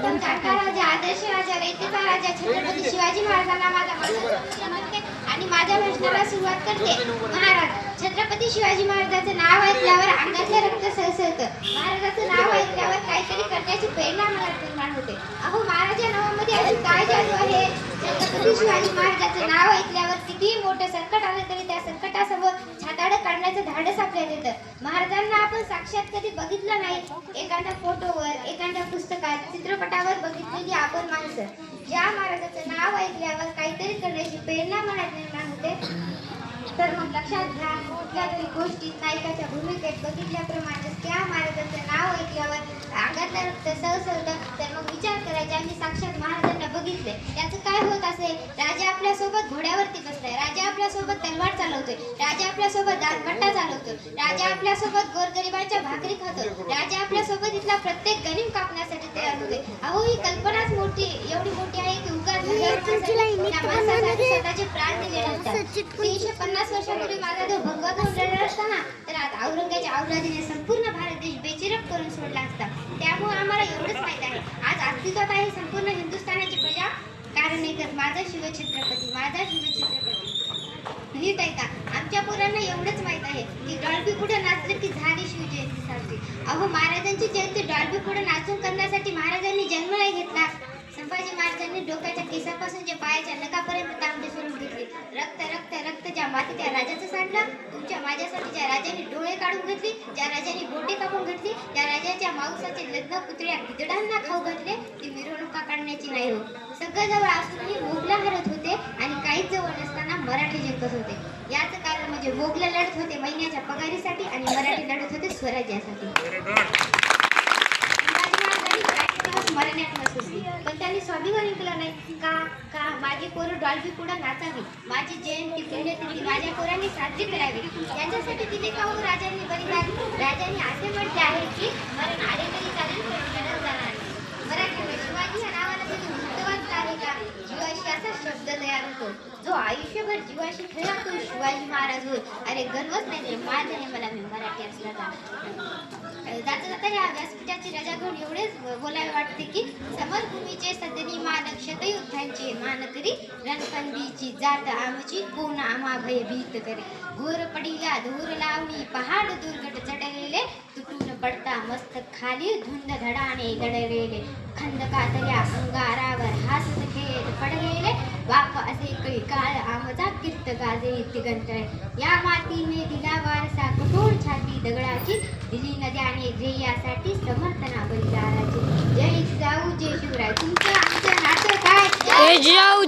सर्वोत्तम जाणता राजा, आदर्श राजा, रयतेचा राजा छत्रपती शिवाजी महाराजांना माझा नमस्ते आणि माझ्या भाषणाला सुरुवात करते. महाराज छत्रपती शिवाजी महाराजांचं नाव ऐकल्यावर अंगातलं रक्त सळसळतं. महाराजांचं नाव ऐकल्यावर काहीतरी करण्याची प्रेरणा मला निर्माण होते. अहो महाराज या नावामध्ये अशी काय जादू आहे? छत्रपती शिवाजी महाराजांचं नाव ऐकल्यावर कितीही मोठं संकट आलं तरी त्या संकटासमोर छाताडं काढण्याचं धाडस आपल्याला येतं. महाराजांना आपण साक्षात कधी बघितलं नाही, एखाद्या फोटोवर, एखाद्या पुस्तकात, चित्रपटावर बघितलेली आपण माणसं. ज्या महाराजांचं नाव ऐकल्यावर काहीतरी करण्याची प्रेरणा मनात निर्माण होते, तर मग लक्षात घ्या, कुठल्या तरी गोष्टीत नायकाच्या भूमिकेत बघितल्याप्रमाणे त्या महाराजांचं नाव ऐकल्यावर अंगातलं रक्त सळसळतं. तर मग विचार करायचा, मी साक्षात महाराजांना बघितले, त्याचं काय होत असेल? राजा आपल्यासोबत घोड्यावरती बसलाय, राजा आपल्यासोबत तलवार चालवतोय, राजा आपल्यासोबत दांडपट्टा चालवतो, राजा आपल्यासोबत गोरगरिबांच्या भाकरी खातो, राजा आपल्यासोबत इथला प्रत्येक गनिम कापण्यासाठी तयार होते. अहो ही कल्पनाच एवढी मोठी आहे की उगाच स्वतःचे प्राण दिले नसतात. 350 वर्षापूर्वी माझा जो भगवा घडलेला असता ना, तर आता औरंगाच्या औलादीने संपूर्ण भारत देश बेचिरप करून सोडला असता. त्यामुळे आम्हाला एवढंच माहित आहे, आज अस्तित्वात आहे संपूर्ण हिंदुस्थानाची प्रजा, कारण एकच, माझा शिवछत्रपती, माझा शिवछत्रपती. नीट ऐका, आमच्या पोरांना एवढंच माहित आहे की डॉल्बी पुढे नाचलं की झाली शिवजयंती साजरी. अहो महाराजांची जयंती डॉल्बी पुढे नाचून करण्यासाठी महाराजांनी जन्म नाही घेतला. संभाजी महाराजांनी डोक्याच्या केसापासून जे पायाच्या नखापर्यंत तांबडी सोडून घेतली. रक्त रक्त रक्त ज्या माती त्या राजाचं सांडलं. तुमच्या माझ्यासाठी ज्या राजांनी डोळे काढून घेतली, ज्या राजांनी बोटे कापून घेतली, त्या राजाच्या मांसाचे लग्न पुतळ्या गिधडांना खाऊ घातले, ती मिरवणुका काढण्याची नाही हो. सगळं जवळ असूनही मोगला हरत होते आणि काहीच जवळ नसताना मराठी जिंकत होते. याचं कारण म्हणजे मोगला लढत होते महिन्याच्या पगारीसाठी आणि मराठी लढत होते स्वराज्यासाठी. मरण्यात नसली पण त्यांनी स्वाभिमान जिंकला नाही का? माझी पोरं डॉल्बी पुढे नाचावी, माझी जयंती पुण्यतिथी माझ्या पोरांनी साजरी करावी, याच्यासाठी दिले का हो राजांनी बलिदान? राजांनी असे म्हटले आहे की मरण आले तरी चालेल पण लढत जाणार नाही. मराठी शिवाजी या नावाला कधी मुक्तवाद आहे का? जीवाशी असा शब्द तयार होतो, जो आयुष्यभर जीवाशी खेळला तो शिवाजी महाराज होय. अरे गर्वच नाही रे माझं आहे मला, मी मराठी असल्याचा. जाता जाता या व्यासपीठाची रजा घेऊन एवढेच बोलायला वाटते की समरभूमीचे सदनी मान क्षतयुद्धांचे मान करी, रणकंदीची जात आमची कोण आम्हा भयभीत करे. घोर पडिया धूर लावणी पहाड दुर्गट चढलेले, तुटून पडता मस्तक खाली धुंद धडाने दडलेले. खंदकातल्या अंगारावर हासत खेळत पडलेले, बाप असे कळी काळ आमचा कीर्त गाजे दिगंतळे. या मातीने दिला वारसा कठोर छाती दगडाची, दिली नद्याने ध्येयासाठी समर्थना बलिदानाची. जय जिजाऊ जय शिवराय. तुमचं आमचं नातं काय? जय जिजाऊ